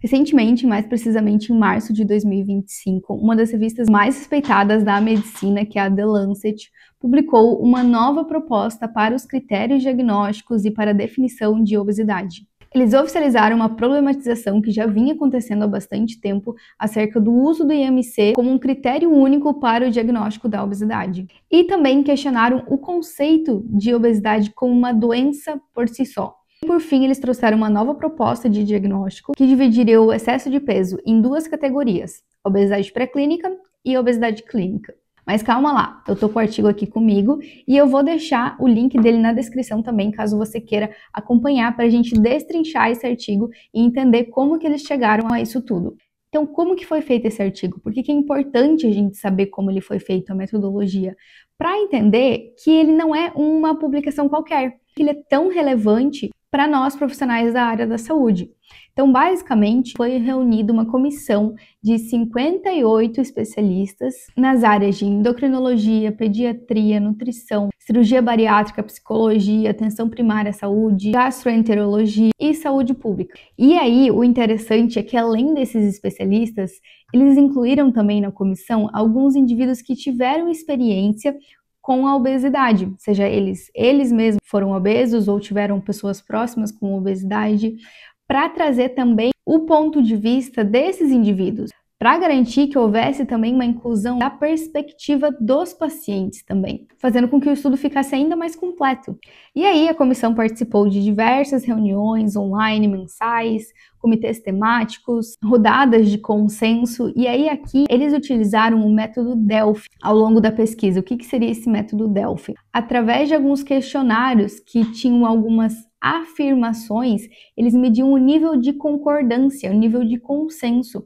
Recentemente, mais precisamente em março de 2025, uma das revistas mais respeitadas da medicina, que é a The Lancet, publicou uma nova proposta para os critérios diagnósticos e para a definição de obesidade. Eles oficializaram uma problematização que já vinha acontecendo há bastante tempo acerca do uso do IMC como um critério único para o diagnóstico da obesidade. E também questionaram o conceito de obesidade como uma doença por si só. Por fim, eles trouxeram uma nova proposta de diagnóstico que dividiria o excesso de peso em duas categorias, obesidade pré-clínica e obesidade clínica. Mas calma lá, eu tô com o artigo aqui comigo e eu vou deixar o link dele na descrição também, caso você queira acompanhar para a gente destrinchar esse artigo e entender como que eles chegaram a isso tudo. Então, como que foi feito esse artigo? Por que é importante a gente saber como ele foi feito, a metodologia? Para entender que ele não é uma publicação qualquer, que ele é tão relevante para nós profissionais da área da saúde. Então, basicamente, foi reunida uma comissão de 58 especialistas nas áreas de endocrinologia, pediatria, nutrição, cirurgia bariátrica, psicologia, atenção primária à saúde, gastroenterologia e saúde pública. E aí, o interessante é que, além desses especialistas, eles incluíram também na comissão alguns indivíduos que tiveram experiência com a obesidade, seja eles mesmos foram obesos ou tiveram pessoas próximas com obesidade, para trazer também o ponto de vista desses indivíduos, para garantir que houvesse também uma inclusão da perspectiva dos pacientes também, fazendo com que o estudo ficasse ainda mais completo. E aí a comissão participou de diversas reuniões online, mensais, comitês temáticos, rodadas de consenso, e aí aqui eles utilizaram o método Delphi ao longo da pesquisa. O que seria esse método Delphi? Através de alguns questionários que tinham algumas afirmações, eles mediam o nível de concordância, o nível de consenso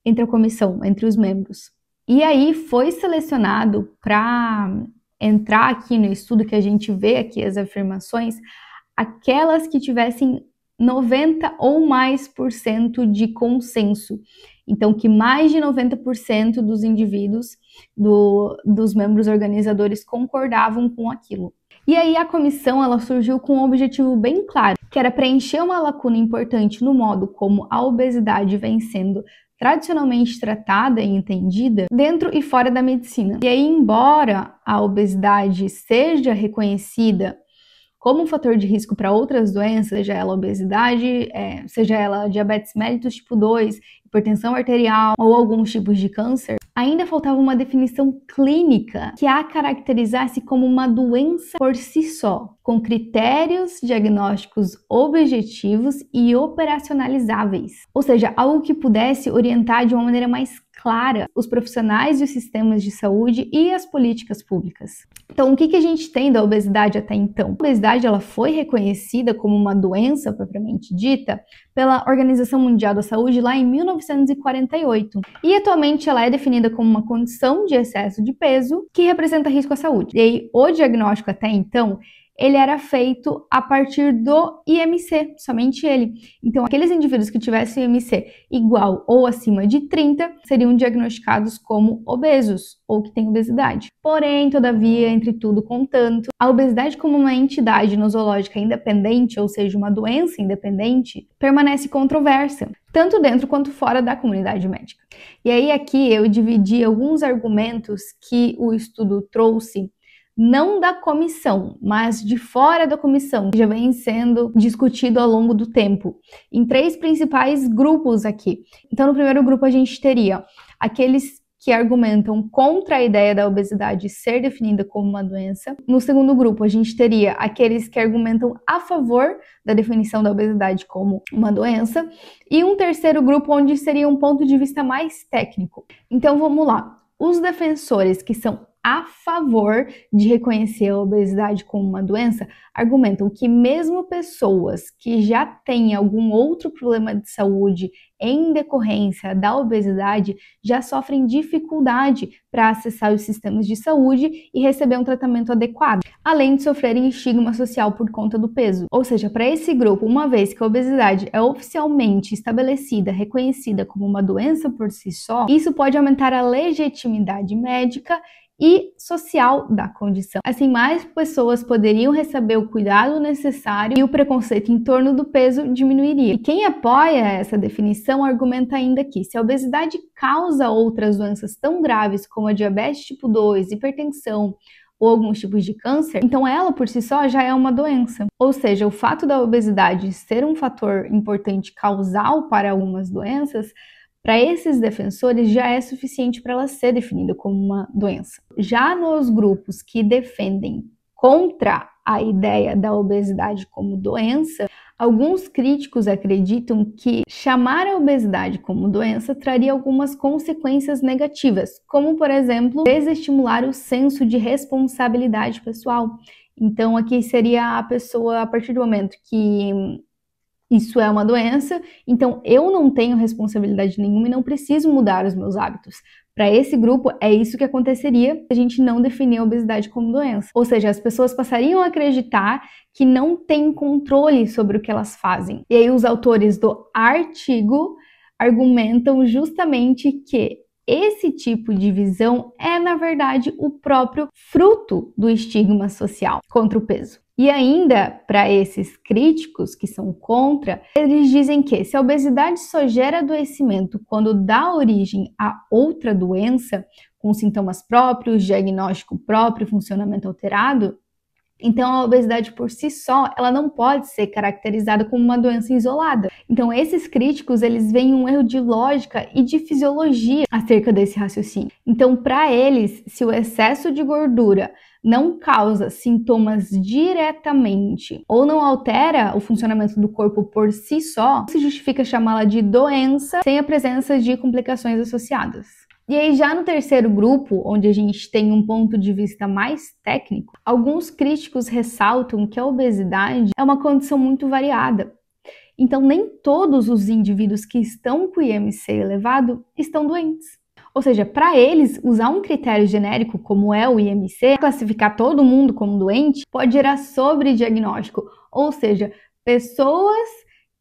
entre a comissão, entre os membros. E aí foi selecionado para entrar aqui no estudo que a gente vê aqui as afirmações, aquelas que tivessem 90 ou mais por cento de consenso. Então, que mais de 90% dos indivíduos, dos membros organizadores concordavam com aquilo. E aí a comissão ela surgiu com um objetivo bem claro, que era preencher uma lacuna importante no modo como a obesidade vem sendo tradicionalmente tratada e entendida dentro e fora da medicina. E aí, embora a obesidade seja reconhecida como um fator de risco para outras doenças, seja ela obesidade, seja ela diabetes mellitus tipo 2, hipertensão arterial ou alguns tipos de câncer, ainda faltava uma definição clínica que a caracterizasse como uma doença por si só, com critérios diagnósticos objetivos e operacionalizáveis. Ou seja, algo que pudesse orientar de uma maneira mais clara os profissionais e os sistemas de saúde e as políticas públicas. Então, o que a gente tem da obesidade até então? A obesidade ela foi reconhecida como uma doença propriamente dita pela Organização Mundial da Saúde lá em 1948. E atualmente ela é definida como uma condição de excesso de peso que representa risco à saúde. E aí, o diagnóstico até então ele era feito a partir do IMC, somente ele. Então, aqueles indivíduos que tivessem IMC igual ou acima de 30 seriam diagnosticados como obesos ou que têm obesidade. Porém, todavia, entre tudo contanto, a obesidade como uma entidade nosológica independente, ou seja, uma doença independente, permanece controversa, tanto dentro quanto fora da comunidade médica. E aí aqui eu dividi alguns argumentos que o estudo trouxe não da comissão, mas de fora da comissão, que já vem sendo discutido ao longo do tempo, em três principais grupos aqui. Então, no primeiro grupo a gente teria aqueles que argumentam contra a ideia da obesidade ser definida como uma doença. No segundo grupo, a gente teria aqueles que argumentam a favor da definição da obesidade como uma doença. E um terceiro grupo, onde seria um ponto de vista mais técnico. Então, vamos lá. Os defensores que são a favor de reconhecer a obesidade como uma doença, argumentam que mesmo pessoas que já têm algum outro problema de saúde em decorrência da obesidade já sofrem dificuldade para acessar os sistemas de saúde e receber um tratamento adequado, além de sofrerem estigma social por conta do peso. Ou seja, para esse grupo, uma vez que a obesidade é oficialmente estabelecida, reconhecida como uma doença por si só, isso pode aumentar a legitimidade médica e social da condição. Assim, mais pessoas poderiam receber o cuidado necessário e o preconceito em torno do peso diminuiria. E quem apoia essa definição argumenta ainda que se a obesidade causa outras doenças tão graves como a diabetes tipo 2, hipertensão ou alguns tipos de câncer, então ela por si só já é uma doença. Ou seja, o fato da obesidade ser um fator importante causal para algumas doenças, para esses defensores já é suficiente para ela ser definida como uma doença. Já nos grupos que defendem contra a ideia da obesidade como doença, alguns críticos acreditam que chamar a obesidade como doença traria algumas consequências negativas, como, por exemplo, desestimular o senso de responsabilidade pessoal. Então, aqui seria a pessoa, a partir do momento que isso é uma doença, então eu não tenho responsabilidade nenhuma e não preciso mudar os meus hábitos. Para esse grupo, é isso que aconteceria se a gente não definir a obesidade como doença. Ou seja, as pessoas passariam a acreditar que não têm controle sobre o que elas fazem. E aí os autores do artigo argumentam justamente que esse tipo de visão é, na verdade, o próprio fruto do estigma social contra o peso. E ainda, para esses críticos que são contra, eles dizem que se a obesidade só gera adoecimento quando dá origem a outra doença, com sintomas próprios, diagnóstico próprio, funcionamento alterado, então a obesidade por si só, ela não pode ser caracterizada como uma doença isolada. Então esses críticos, eles veem um erro de lógica e de fisiologia acerca desse raciocínio. Então para eles, se o excesso de gordura não causa sintomas diretamente ou não altera o funcionamento do corpo por si só, se justifica chamá-la de doença sem a presença de complicações associadas. E aí já no terceiro grupo, onde a gente tem um ponto de vista mais técnico, alguns críticos ressaltam que a obesidade é uma condição muito variada. Então nem todos os indivíduos que estão com IMC elevado estão doentes. Ou seja, para eles, usar um critério genérico como é o IMC, classificar todo mundo como doente, pode gerar sobrediagnóstico. Ou seja, pessoas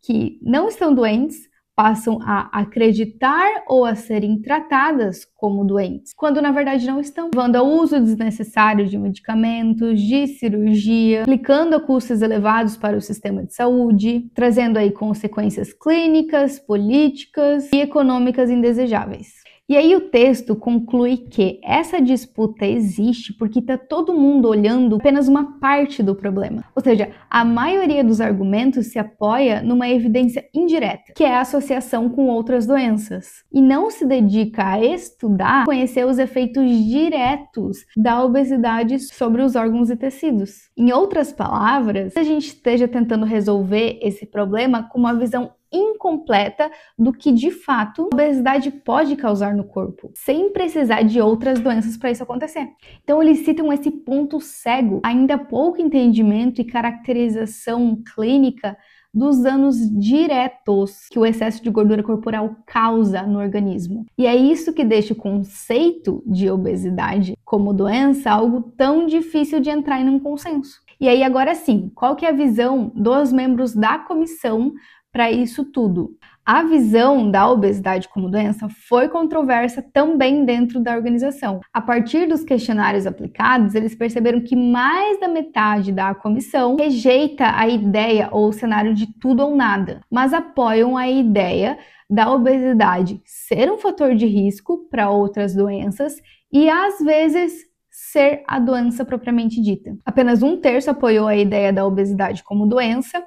que não estão doentes passam a acreditar ou a serem tratadas como doentes, quando na verdade não estão, levando ao uso desnecessário de medicamentos, de cirurgia, aplicando a custos elevados para o sistema de saúde, trazendo aí consequências clínicas, políticas e econômicas indesejáveis. E aí o texto conclui que essa disputa existe porque está todo mundo olhando apenas uma parte do problema. Ou seja, a maioria dos argumentos se apoia numa evidência indireta, que é a associação com outras doenças, e não se dedica a estudar, conhecer os efeitos diretos da obesidade sobre os órgãos e tecidos. Em outras palavras, a gente esteja tentando resolver esse problema com uma visão incompleta do que de fato a obesidade pode causar no corpo, sem precisar de outras doenças para isso acontecer. Então eles citam esse ponto cego, ainda pouco entendimento e caracterização clínica dos danos diretos que o excesso de gordura corporal causa no organismo. E é isso que deixa o conceito de obesidade como doença algo tão difícil de entrar em um consenso. E aí agora sim, qual que é a visão dos membros da comissão para isso tudo? A visão da obesidade como doença foi controversa também dentro da organização. A partir dos questionários aplicados, eles perceberam que mais da metade da comissão rejeita a ideia ou o cenário de tudo ou nada, mas apoiam a ideia da obesidade ser um fator de risco para outras doenças e, às vezes, ser a doença propriamente dita. Apenas 1/3 apoiou a ideia da obesidade como doença,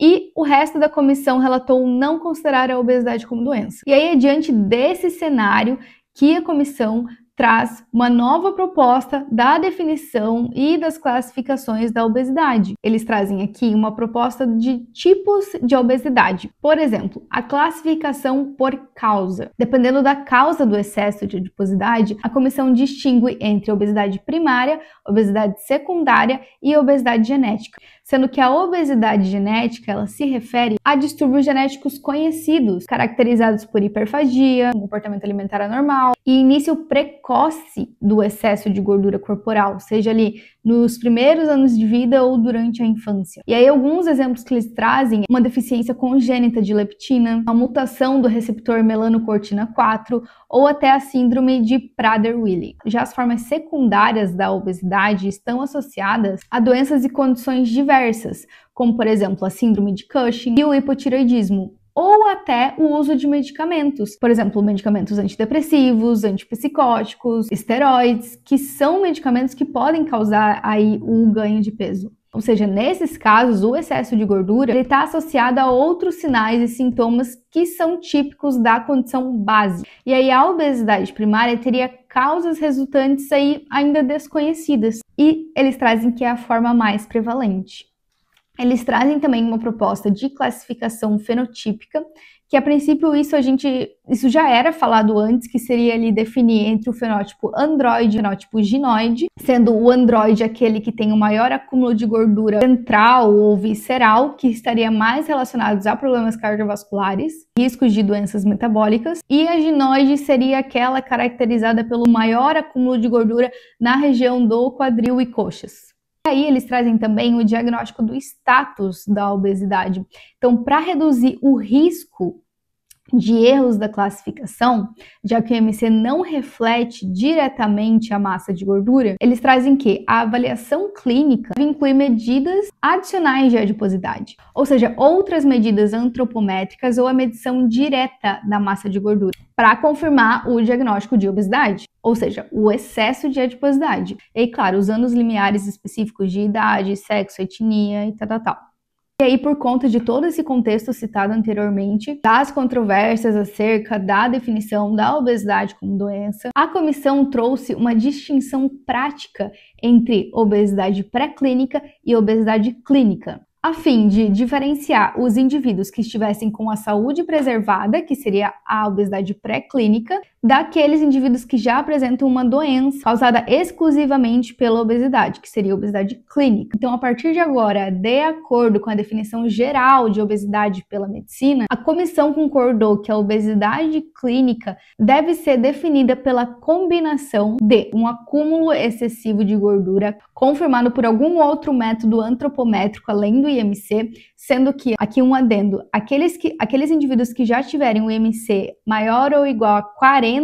e o resto da comissão relatou não considerar a obesidade como doença. E aí é diante desse cenário que a comissão traz uma nova proposta da definição e das classificações da obesidade. Eles trazem aqui uma proposta de tipos de obesidade. Por exemplo, a classificação por causa. Dependendo da causa do excesso de adiposidade, a comissão distingue entre obesidade primária, obesidade secundária e obesidade genética. Sendo que a obesidade genética, ela se refere a distúrbios genéticos conhecidos, caracterizados por hiperfagia, comportamento alimentar anormal e início precoce do excesso de gordura corporal, seja ali nos primeiros anos de vida ou durante a infância. E aí alguns exemplos que eles trazem: uma deficiência congênita de leptina, a mutação do receptor melanocortina 4 ou até a síndrome de Prader-Willi. Já as formas secundárias da obesidade estão associadas a doenças e condições diversas, como por exemplo a síndrome de Cushing e o hipotireoidismo, ou até o uso de medicamentos, por exemplo, medicamentos antidepressivos, antipsicóticos, esteroides, que são medicamentos que podem causar aí um ganho de peso. Ou seja, nesses casos, o excesso de gordura está associado a outros sinais e sintomas que são típicos da condição base. E aí a obesidade primária teria causas resultantes aí ainda desconhecidas. E eles trazem que é a forma mais prevalente. Eles trazem também uma proposta de classificação fenotípica, que a princípio isso já era falado antes, que seria ali definir entre o fenótipo androide e o fenótipo ginoide, sendo o androide aquele que tem o maior acúmulo de gordura central ou visceral, que estaria mais relacionados a problemas cardiovasculares, riscos de doenças metabólicas, e a ginoide seria aquela caracterizada pelo maior acúmulo de gordura na região do quadril e coxas. E aí eles trazem também o diagnóstico do status da obesidade. Então, para reduzir o risco de erros da classificação, já que o IMC não reflete diretamente a massa de gordura, eles trazem que a avaliação clínica deve incluir medidas adicionais de adiposidade, ou seja, outras medidas antropométricas ou a medição direta da massa de gordura, para confirmar o diagnóstico de obesidade, ou seja, o excesso de adiposidade. E, claro, usando os limiares específicos de idade, sexo, etnia e tal. E aí, por conta de todo esse contexto citado anteriormente, das controvérsias acerca da definição da obesidade como doença, a comissão trouxe uma distinção prática entre obesidade pré-clínica e obesidade clínica, a fim de diferenciar os indivíduos que estivessem com a saúde preservada, que seria a obesidade pré-clínica, daqueles indivíduos que já apresentam uma doença causada exclusivamente pela obesidade, que seria a obesidade clínica. Então, a partir de agora, de acordo com a definição geral de obesidade pela medicina, a comissão concordou que a obesidade clínica deve ser definida pela combinação de um acúmulo excessivo de gordura confirmado por algum outro método antropométrico além do IMC, sendo que, aqui um adendo, aqueles indivíduos que já tiverem o IMC maior ou igual a 40,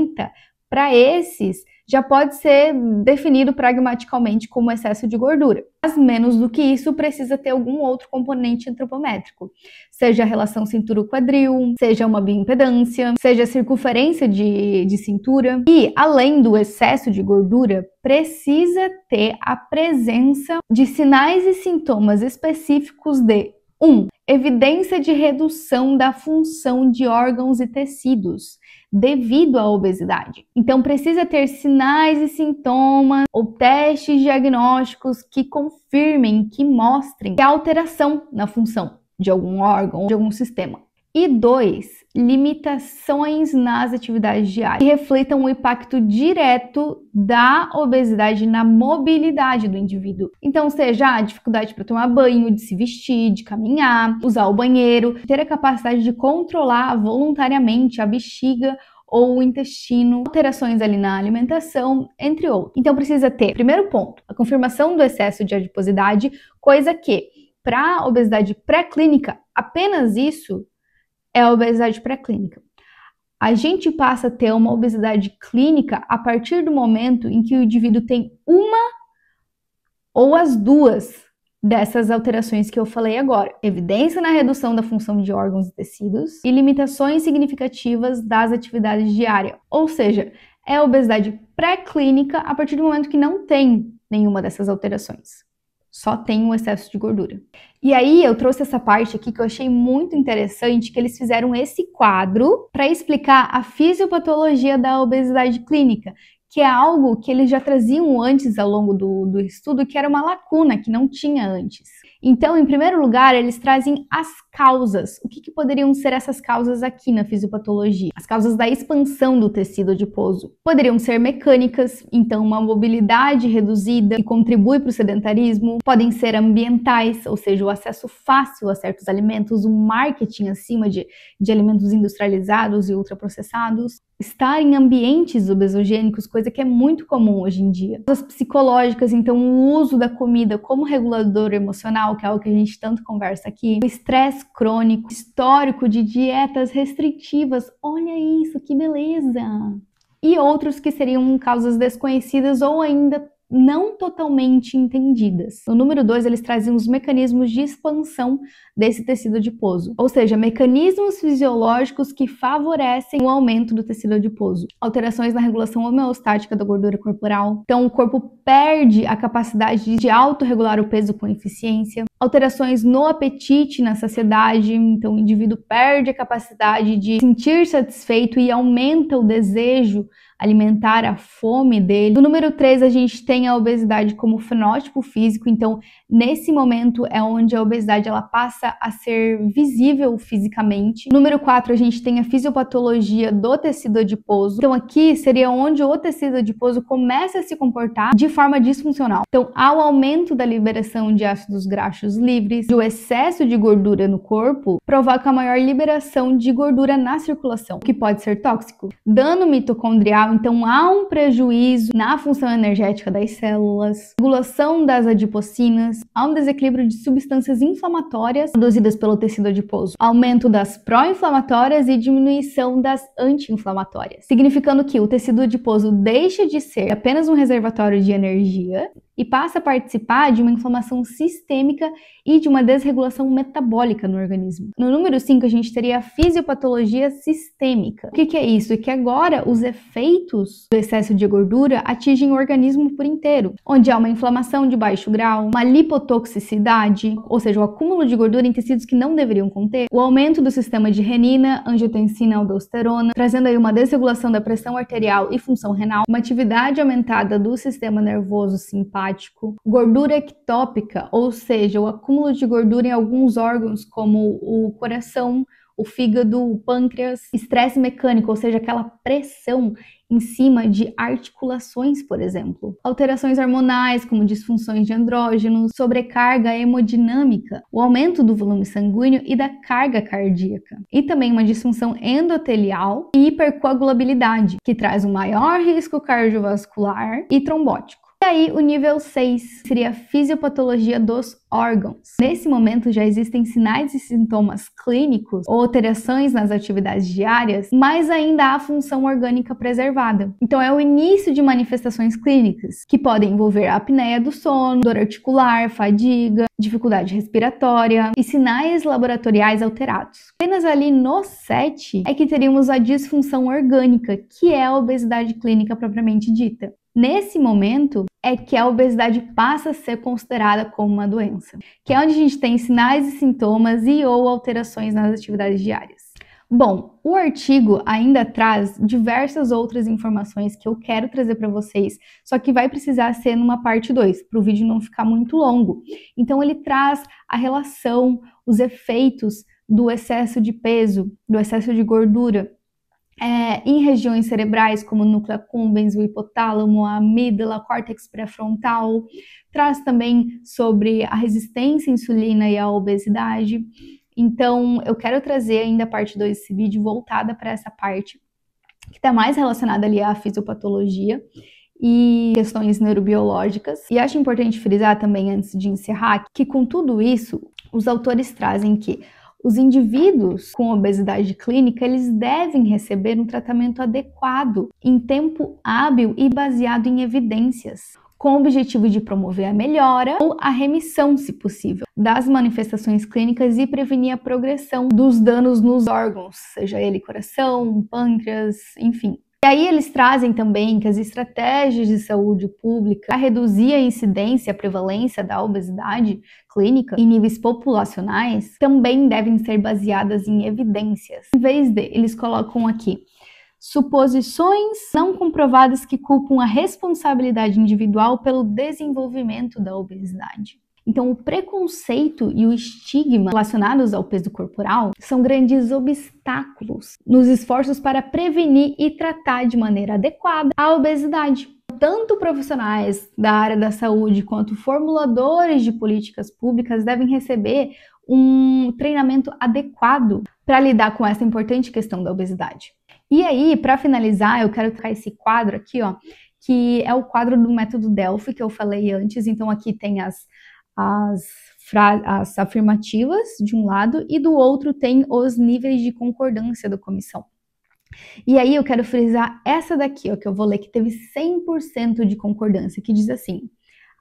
para esses já pode ser definido pragmaticamente como excesso de gordura. Mas menos do que isso, precisa ter algum outro componente antropométrico, seja a relação cintura-quadril, seja uma bioimpedância, seja a circunferência de cintura. E, além do excesso de gordura, precisa ter a presença de sinais e sintomas específicos de 1. Evidência de redução da função de órgãos e tecidos devido à obesidade. Então, precisa ter sinais e sintomas ou testes diagnósticos que confirmem, que mostrem que há alteração na função de algum órgão ou de algum sistema. E 2, limitações nas atividades diárias que refletam o impacto direto da obesidade na mobilidade do indivíduo. Então, seja a dificuldade para tomar banho, de se vestir, de caminhar, usar o banheiro, ter a capacidade de controlar voluntariamente a bexiga ou o intestino, alterações ali na alimentação, entre outros. Então, precisa ter, primeiro ponto, a confirmação do excesso de adiposidade, coisa que, para a obesidade pré-clínica, apenas isso é a obesidade pré-clínica. A gente passa a ter uma obesidade clínica a partir do momento em que o indivíduo tem uma ou as duas dessas alterações que eu falei agora. Evidência na redução da função de órgãos e tecidos e limitações significativas das atividades diárias. Ou seja, é a obesidade pré-clínica a partir do momento que não tem nenhuma dessas alterações. Só tem um excesso de gordura. E aí eu trouxe essa parte aqui que eu achei muito interessante, que eles fizeram esse quadro para explicar a fisiopatologia da obesidade clínica, que é algo que eles já traziam antes ao longo do estudo, que era uma lacuna que não tinha antes. Então, em primeiro lugar, eles trazem as causas. O que poderiam ser essas causas aqui na fisiopatologia? As causas da expansão do tecido adiposo. Poderiam ser mecânicas, então uma mobilidade reduzida que contribui para o sedentarismo. Podem ser ambientais, ou seja, o acesso fácil a certos alimentos, um marketing acima de alimentos industrializados e ultraprocessados. estar em ambientes obesogênicos, coisa que é muito comum hoje em dia. As psicológicas, então o uso da comida como regulador emocional, que é algo que a gente tanto conversa aqui, o estresse crônico, histórico de dietas restritivas, olha isso, que beleza! E outros que seriam causas desconhecidas ou ainda não totalmente entendidas. No número 2, eles trazem os mecanismos de expansão desse tecido adiposo, ou seja, mecanismos fisiológicos que favorecem o aumento do tecido adiposo. Alterações na regulação homeostática da gordura corporal. Então, o corpo perde a capacidade de autorregular o peso com eficiência. Alterações no apetite, na saciedade. Então, o indivíduo perde a capacidade de sentir satisfeito e aumenta o desejo alimentar, a fome dele. No número 3, a gente tem a obesidade como fenótipo físico. Então, nesse momento é onde a obesidade ela passa a ser visível fisicamente. Número 4, a gente tem a fisiopatologia do tecido adiposo. Então, aqui seria onde o tecido adiposo começa a se comportar de forma disfuncional. Então, há o aumento da liberação de ácidos graxos livres, o excesso de gordura no corpo provoca a maior liberação de gordura na circulação, o que pode ser tóxico. Dano mitocondrial, então há um prejuízo na função energética das células, regulação das adipocinas, há um desequilíbrio de substâncias inflamatórias produzidas pelo tecido adiposo, aumento das pró-inflamatórias e diminuição das anti-inflamatórias, significando que o tecido adiposo deixa de ser apenas um reservatório de energia e passa a participar de uma inflamação sistêmica e de uma desregulação metabólica no organismo. No número 5, a gente teria a fisiopatologia sistêmica. O que é isso? É que agora os efeitos do excesso de gordura atingem o organismo por inteiro, onde há uma inflamação de baixo grau, uma lipotoxicidade, ou seja, o acúmulo de gordura em tecidos que não deveriam conter, o aumento do sistema de renina, angiotensina, aldosterona, trazendo aí uma desregulação da pressão arterial e função renal, uma atividade aumentada do sistema nervoso simpático, gordura ectópica, ou seja, o acúmulo de gordura em alguns órgãos como o coração, o fígado, o pâncreas, estresse mecânico, ou seja, aquela pressão em cima de articulações, por exemplo. Alterações hormonais, como disfunções de andrógenos, sobrecarga hemodinâmica, o aumento do volume sanguíneo e da carga cardíaca. E também uma disfunção endotelial e hipercoagulabilidade, que traz um maior risco cardiovascular e trombótico. E aí, o nível 6 seria a fisiopatologia dos órgãos. Nesse momento, já existem sinais e sintomas clínicos ou alterações nas atividades diárias, mas ainda há função orgânica preservada. Então, é o início de manifestações clínicas, que podem envolver a apneia do sono, dor articular, fadiga, dificuldade respiratória e sinais laboratoriais alterados. Apenas ali no 7 é que teríamos a disfunção orgânica, que é a obesidade clínica propriamente dita. Nesse momento é que a obesidade passa a ser considerada como uma doença, que é onde a gente tem sinais e sintomas e ou alterações nas atividades diárias. Bom, o artigo ainda traz diversas outras informações que eu quero trazer para vocês, só que vai precisar ser numa parte 2, para o vídeo não ficar muito longo. Então ele traz a relação, os efeitos do excesso de peso, do excesso de gordura, em regiões cerebrais como o núcleo accumbens, o hipotálamo, a amígdala, córtex pré-frontal. Traz também sobre a resistência à insulina e a obesidade. Então, eu quero trazer ainda a parte 2 desse vídeo voltada para essa parte que está mais relacionada ali à fisiopatologia e questões neurobiológicas. E acho importante frisar também, antes de encerrar, que com tudo isso, os autores trazem que os indivíduos com obesidade clínica, eles devem receber um tratamento adequado, em tempo hábil e baseado em evidências, com o objetivo de promover a melhora ou a remissão, se possível, das manifestações clínicas e prevenir a progressão dos danos nos órgãos, seja ele coração, pâncreas, enfim. E aí eles trazem também que as estratégias de saúde pública para reduzir a incidência e a prevalência da obesidade clínica em níveis populacionais também devem ser baseadas em evidências. Em vez de, eles colocam aqui suposições não comprovadas que culpam a responsabilidade individual pelo desenvolvimento da obesidade. Então, o preconceito e o estigma relacionados ao peso corporal são grandes obstáculos nos esforços para prevenir e tratar de maneira adequada a obesidade. Tanto profissionais da área da saúde quanto formuladores de políticas públicas devem receber um treinamento adequado para lidar com essa importante questão da obesidade. E aí, para finalizar, eu quero trocar esse quadro aqui, ó, que é o quadro do método Delphi, que eu falei antes. Então, aqui tem as afirmativas de um lado e do outro tem os níveis de concordância da comissão. E aí eu quero frisar essa daqui, ó, que eu vou ler, que teve 100% de concordância, que diz assim: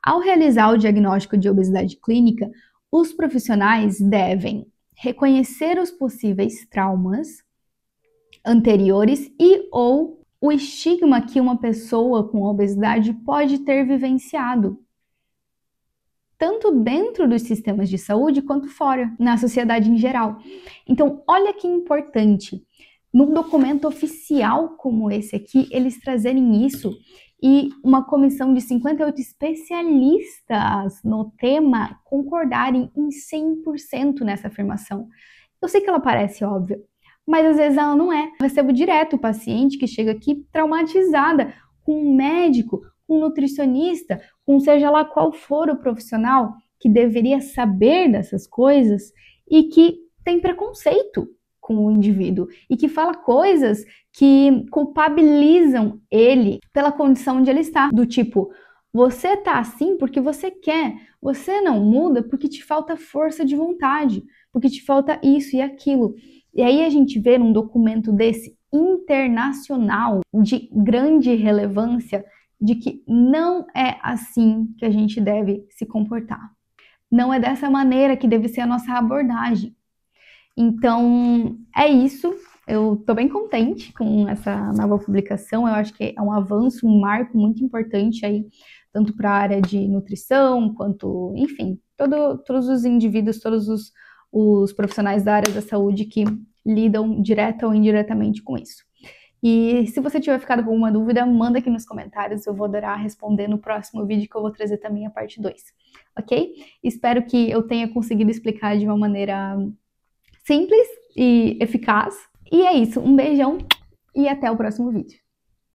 ao realizar o diagnóstico de obesidade clínica, os profissionais devem reconhecer os possíveis traumas anteriores e ou o estigma que uma pessoa com obesidade pode ter vivenciado, tanto dentro dos sistemas de saúde quanto fora, na sociedade em geral. Então, olha que importante, num documento oficial como esse aqui, eles trazerem isso e uma comissão de 58 especialistas no tema concordarem em 100% nessa afirmação. Eu sei que ela parece óbvia, mas às vezes ela não é. Eu recebo direto o paciente que chega aqui traumatizada, com um médico, com um nutricionista, com seja lá qual for o profissional que deveria saber dessas coisas e que tem preconceito com o indivíduo e que fala coisas que culpabilizam ele pela condição onde ele está, do tipo, você tá assim porque você quer, você não muda porque te falta força de vontade, porque te falta isso e aquilo. E aí a gente vê num documento desse internacional de grande relevância de que não é assim que a gente deve se comportar. Não é dessa maneira que deve ser a nossa abordagem. Então, é isso. Eu tô bem contente com essa nova publicação. Eu acho que é um avanço, um marco muito importante aí, tanto para a área de nutrição, quanto, enfim, todos os indivíduos, todos os profissionais da área da saúde que lidam direta ou indiretamente com isso. E se você tiver ficado com alguma dúvida, manda aqui nos comentários, eu vou adorar responder no próximo vídeo, que eu vou trazer também a parte 2, ok? Espero que eu tenha conseguido explicar de uma maneira simples e eficaz. E é isso, um beijão e até o próximo vídeo.